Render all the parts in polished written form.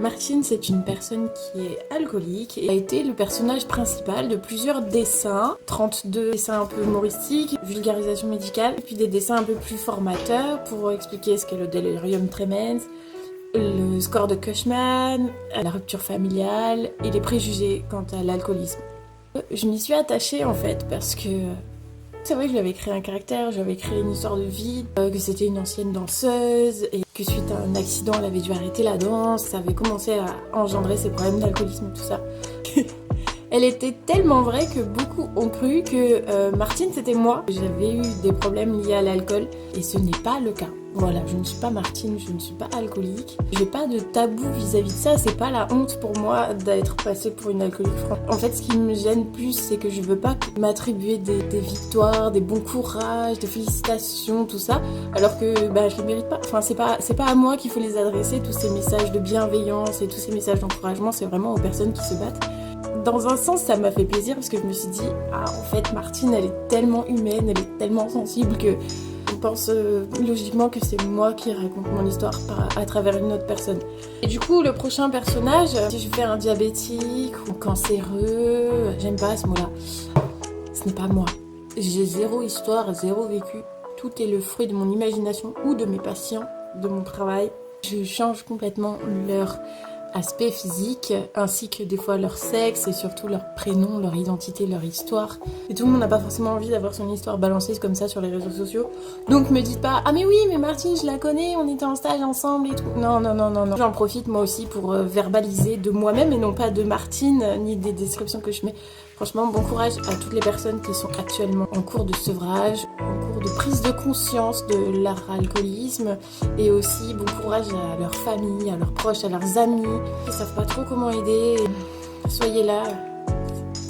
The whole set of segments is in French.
Martine, c'est une personne qui est alcoolique et a été le personnage principal de plusieurs dessins. 32 dessins un peu humoristiques, vulgarisation médicale, puis des dessins un peu plus formateurs pour expliquer ce qu'est le delirium tremens, le score de Cushman, la rupture familiale et les préjugés quant à l'alcoolisme. Je m'y suis attachée en fait parce que c'est vrai que j'avais créé un caractère, j'avais créé une histoire de vie, que c'était une ancienne danseuse et que suite à un accident elle avait dû arrêter la danse, ça avait commencé à engendrer ses problèmes d'alcoolisme et tout ça. Elle était tellement vraie que beaucoup ont cru que Martine c'était moi. J'avais eu des problèmes liés à l'alcool et ce n'est pas le cas. Voilà, je ne suis pas Martine, je ne suis pas alcoolique. J'ai pas de tabou vis-à-vis de ça, c'est pas la honte pour moi d'être passée pour une alcoolique. En fait, ce qui me gêne plus, c'est que je veux pas m'attribuer des victoires, des bons courages, des félicitations, tout ça, alors que je les mérite pas. Enfin, c'est pas à moi qu'il faut les adresser, tous ces messages de bienveillance et tous ces messages d'encouragement, c'est vraiment aux personnes qui se battent. Dans un sens, ça m'a fait plaisir parce que je me suis dit, ah, en fait, Martine, elle est tellement humaine, elle est tellement sensible que je pense logiquement que c'est moi qui raconte mon histoire à travers une autre personne. Et du coup, le prochain personnage, si je fais un diabétique ou cancéreux, j'aime pas ce mot-là, ce n'est pas moi. J'ai zéro histoire, zéro vécu. Tout est le fruit de mon imagination ou de mes patients, de mon travail. Je change complètement leur aspect physique, ainsi que des fois leur sexe et surtout leur prénom, leur identité, leur histoire. Et tout le monde n'a pas forcément envie d'avoir son histoire balancée comme ça sur les réseaux sociaux. Donc me dites pas « Ah mais oui, mais Martine, je la connais, on était en stage ensemble et tout ». Non. J'en profite moi aussi pour verbaliser de moi-même et non pas de Martine, ni des descriptions que je mets. Franchement, bon courage à toutes les personnes qui sont actuellement en cours de sevrage, en cours de prise de conscience de leur alcoolisme et aussi bon courage à leurs familles, à leurs proches, à leurs amis qui savent pas trop comment aider. Soyez là,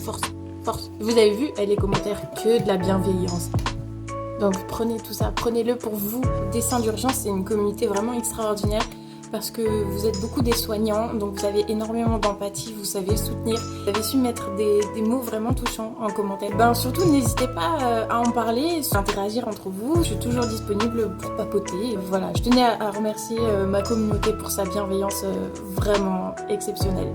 force. Vous avez vu, les commentaires, que de la bienveillance. Donc prenez tout ça, prenez-le pour vous. Dessin d'urgence, c'est une communauté vraiment extraordinaire parce que vous êtes beaucoup des soignants, donc vous avez énormément d'empathie, vous savez soutenir, vous avez su mettre des mots vraiment touchants en commentaire. Surtout n'hésitez pas à en parler, à interagir entre vous, je suis toujours disponible pour papoter. Voilà, je tenais à remercier ma communauté pour sa bienveillance vraiment exceptionnelle.